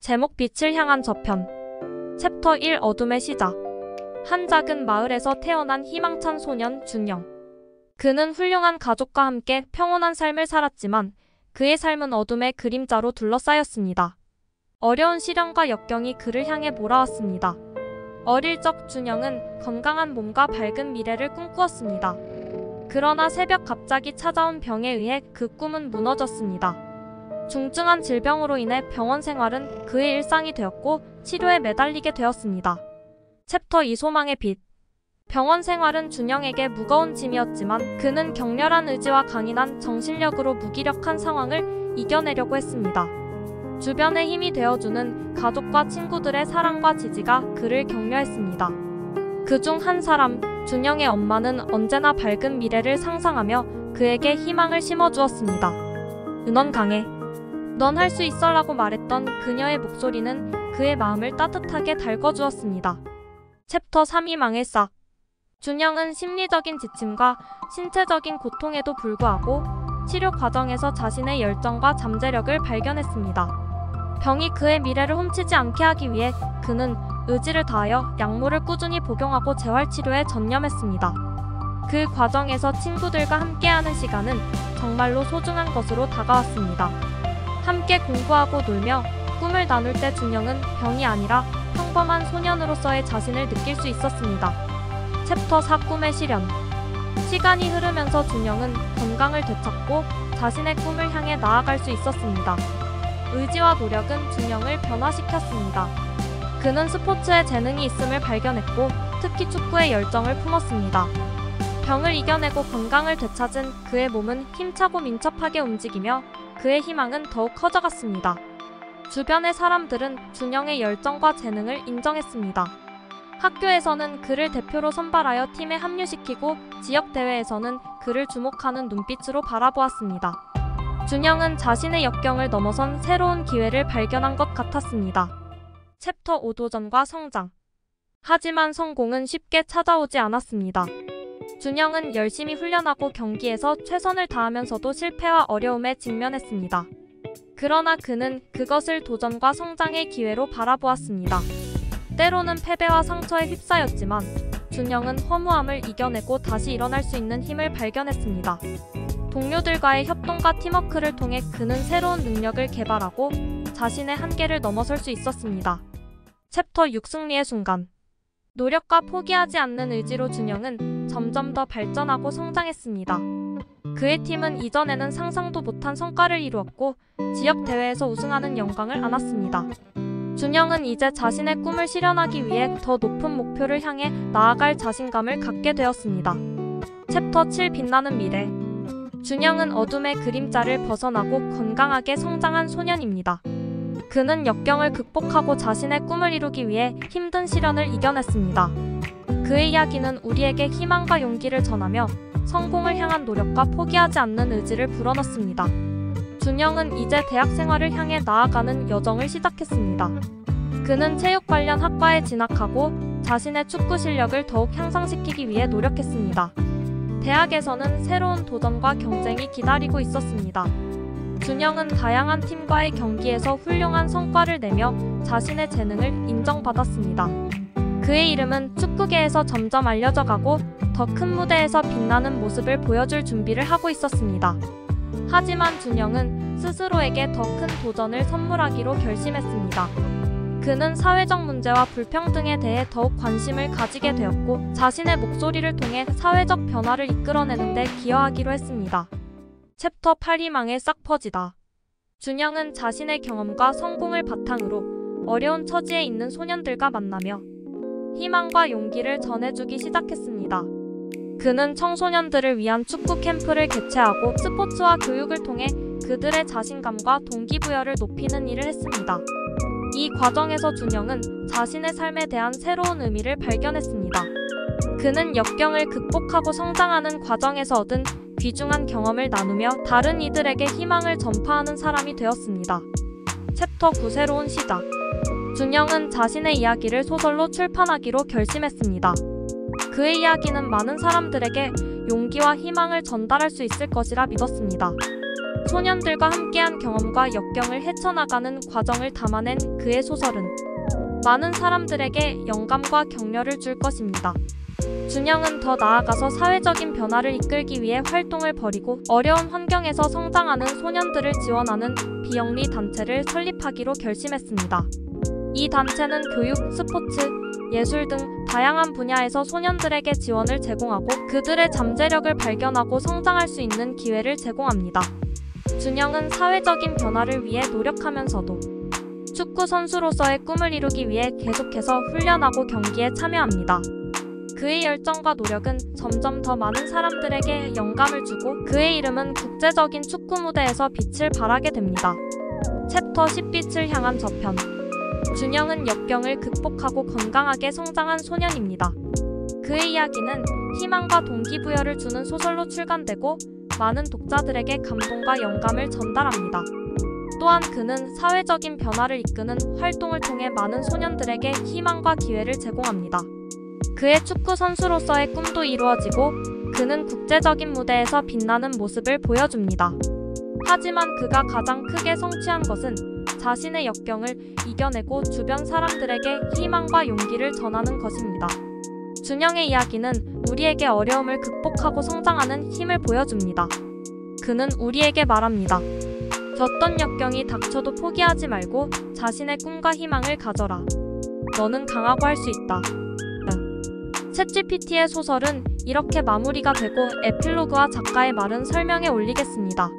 제목 빛을 향한 저편. 챕터 1 어둠의 시작. 한 작은 마을에서 태어난 희망찬 소년 준영. 그는 훌륭한 가족과 함께 평온한 삶을 살았지만 그의 삶은 어둠의 그림자로 둘러싸였습니다. 어려운 시련과 역경이 그를 향해 몰아왔습니다. 어릴 적 준영은 건강한 몸과 밝은 미래를 꿈꾸었습니다. 그러나 새벽 갑자기 찾아온 병에 의해 그 꿈은 무너졌습니다. 중증한 질병으로 인해 병원 생활은 그의 일상이 되었고 치료에 매달리게 되었습니다. 챕터 2 소망의 빛. 병원 생활은 준영에게 무거운 짐이었지만 그는 격렬한 의지와 강인한 정신력으로 무기력한 상황을 이겨내려고 했습니다. 주변에 힘이 되어주는 가족과 친구들의 사랑과 지지가 그를 격려했습니다. 그중 한 사람, 준영의 엄마는 언제나 밝은 미래를 상상하며 그에게 희망을 심어주었습니다. 은원 강해. 넌 할 수 있어 라고 말했던 그녀의 목소리는 그의 마음을 따뜻하게 달궈주었습니다. 챕터 3 희망의 싹. 준영은 심리적인 지침과 신체적인 고통에도 불구하고 치료 과정에서 자신의 열정과 잠재력을 발견했습니다. 병이 그의 미래를 훔치지 않게 하기 위해 그는 의지를 다하여 약물을 꾸준히 복용하고 재활치료에 전념했습니다. 그 과정에서 친구들과 함께하는 시간은 정말로 소중한 것으로 다가왔습니다. 함께 공부하고 놀며 꿈을 나눌 때 준영은 병이 아니라 평범한 소년으로서의 자신을 느낄 수 있었습니다. 챕터 4 꿈의 실현. 시간이 흐르면서 준영은 건강을 되찾고 자신의 꿈을 향해 나아갈 수 있었습니다. 의지와 노력은 준영을 변화시켰습니다. 그는 스포츠에 재능이 있음을 발견했고 특히 축구에 열정을 품었습니다. 병을 이겨내고 건강을 되찾은 그의 몸은 힘차고 민첩하게 움직이며 그의 희망은 더욱 커져갔습니다. 주변의 사람들은 준영의 열정과 재능을 인정했습니다. 학교에서는 그를 대표로 선발하여 팀에 합류시키고 지역대회에서는 그를 주목하는 눈빛으로 바라보았습니다. 준영은 자신의 역경을 넘어선 새로운 기회를 발견한 것 같았습니다. 챕터 5 도전과 성장. 하지만 성공은 쉽게 찾아오지 않았습니다. 준영은 열심히 훈련하고 경기에서 최선을 다하면서도 실패와 어려움에 직면했습니다. 그러나 그는 그것을 도전과 성장의 기회로 바라보았습니다. 때로는 패배와 상처에 휩싸였지만 준영은 허무함을 이겨내고 다시 일어날 수 있는 힘을 발견했습니다. 동료들과의 협동과 팀워크를 통해 그는 새로운 능력을 개발하고 자신의 한계를 넘어설 수 있었습니다. 챕터 6 승리의 순간. 노력과 포기하지 않는 의지로 준영은 점점 더 발전하고 성장했습니다. 그의 팀은 이전에는 상상도 못한 성과를 이루었고 지역 대회에서 우승하는 영광을 안았습니다. 준영은 이제 자신의 꿈을 실현하기 위해 더 높은 목표를 향해 나아갈 자신감을 갖게 되었습니다. 챕터 7 빛나는 미래. 준영은 어둠의 그림자를 벗어나고 건강하게 성장한 소년입니다. 그는 역경을 극복하고 자신의 꿈을 이루기 위해 힘든 시련을 이겨냈습니다. 그의 이야기는 우리에게 희망과 용기를 전하며 성공을 향한 노력과 포기하지 않는 의지를 불어넣습니다. 준영은 이제 대학 생활을 향해 나아가는 여정을 시작했습니다. 그는 체육 관련 학과에 진학하고 자신의 축구 실력을 더욱 향상시키기 위해 노력했습니다. 대학에서는 새로운 도전과 경쟁이 기다리고 있었습니다. 준영은 다양한 팀과의 경기에서 훌륭한 성과를 내며 자신의 재능을 인정받았습니다. 그의 이름은 축구계에서 점점 알려져가고 더 큰 무대에서 빛나는 모습을 보여줄 준비를 하고 있었습니다. 하지만 준영은 스스로에게 더 큰 도전을 선물하기로 결심했습니다. 그는 사회적 문제와 불평등에 대해 더욱 관심을 가지게 되었고 자신의 목소리를 통해 사회적 변화를 이끌어내는 데 기여하기로 했습니다. 챕터 8 희망의 싹 퍼지다. 준영은 자신의 경험과 성공을 바탕으로 어려운 처지에 있는 소년들과 만나며 희망과 용기를 전해주기 시작했습니다. 그는 청소년들을 위한 축구 캠프를 개최하고 스포츠와 교육을 통해 그들의 자신감과 동기부여를 높이는 일을 했습니다. 이 과정에서 준영은 자신의 삶에 대한 새로운 의미를 발견했습니다. 그는 역경을 극복하고 성장하는 과정에서 얻은 귀중한 경험을 나누며 다른 이들에게 희망을 전파하는 사람이 되었습니다. 챕터 9 새로운 시작. 준영은 자신의 이야기를 소설로 출판하기로 결심했습니다. 그의 이야기는 많은 사람들에게 용기와 희망을 전달할 수 있을 것이라 믿었습니다. 소년들과 함께한 경험과 역경을 헤쳐나가는 과정을 담아낸 그의 소설은 많은 사람들에게 영감과 격려를 줄 것입니다. 준영은 더 나아가서 사회적인 변화를 이끌기 위해 활동을 벌이고 어려운 환경에서 성장하는 소년들을 지원하는 비영리 단체를 설립하기로 결심했습니다. 이 단체는 교육, 스포츠, 예술 등 다양한 분야에서 소년들에게 지원을 제공하고 그들의 잠재력을 발견하고 성장할 수 있는 기회를 제공합니다. 준영은 사회적인 변화를 위해 노력하면서도 축구 선수로서의 꿈을 이루기 위해 계속해서 훈련하고 경기에 참여합니다. 그의 열정과 노력은 점점 더 많은 사람들에게 영감을 주고 그의 이름은 국제적인 축구 무대에서 빛을 발하게 됩니다. 챕터 10빛을 향한 저편. 준영은 역경을 극복하고 건강하게 성장한 소년입니다. 그의 이야기는 희망과 동기부여를 주는 소설로 출간되고 많은 독자들에게 감동과 영감을 전달합니다. 또한 그는 사회적인 변화를 이끄는 활동을 통해 많은 소년들에게 희망과 기회를 제공합니다. 그의 축구 선수로서의 꿈도 이루어지고 그는 국제적인 무대에서 빛나는 모습을 보여줍니다. 하지만 그가 가장 크게 성취한 것은 자신의 역경을 이겨내고 주변 사람들에게 희망과 용기를 전하는 것입니다. 준영의 이야기는 우리에게 어려움을 극복하고 성장하는 힘을 보여줍니다. 그는 우리에게 말합니다. 어떤 역경이 닥쳐도 포기하지 말고 자신의 꿈과 희망을 가져라. 너는 강하고 할 수 있다. 챗GPT의 소설은 이렇게 마무리가 되고 에필로그와 작가의 말은 설명에 올리겠습니다.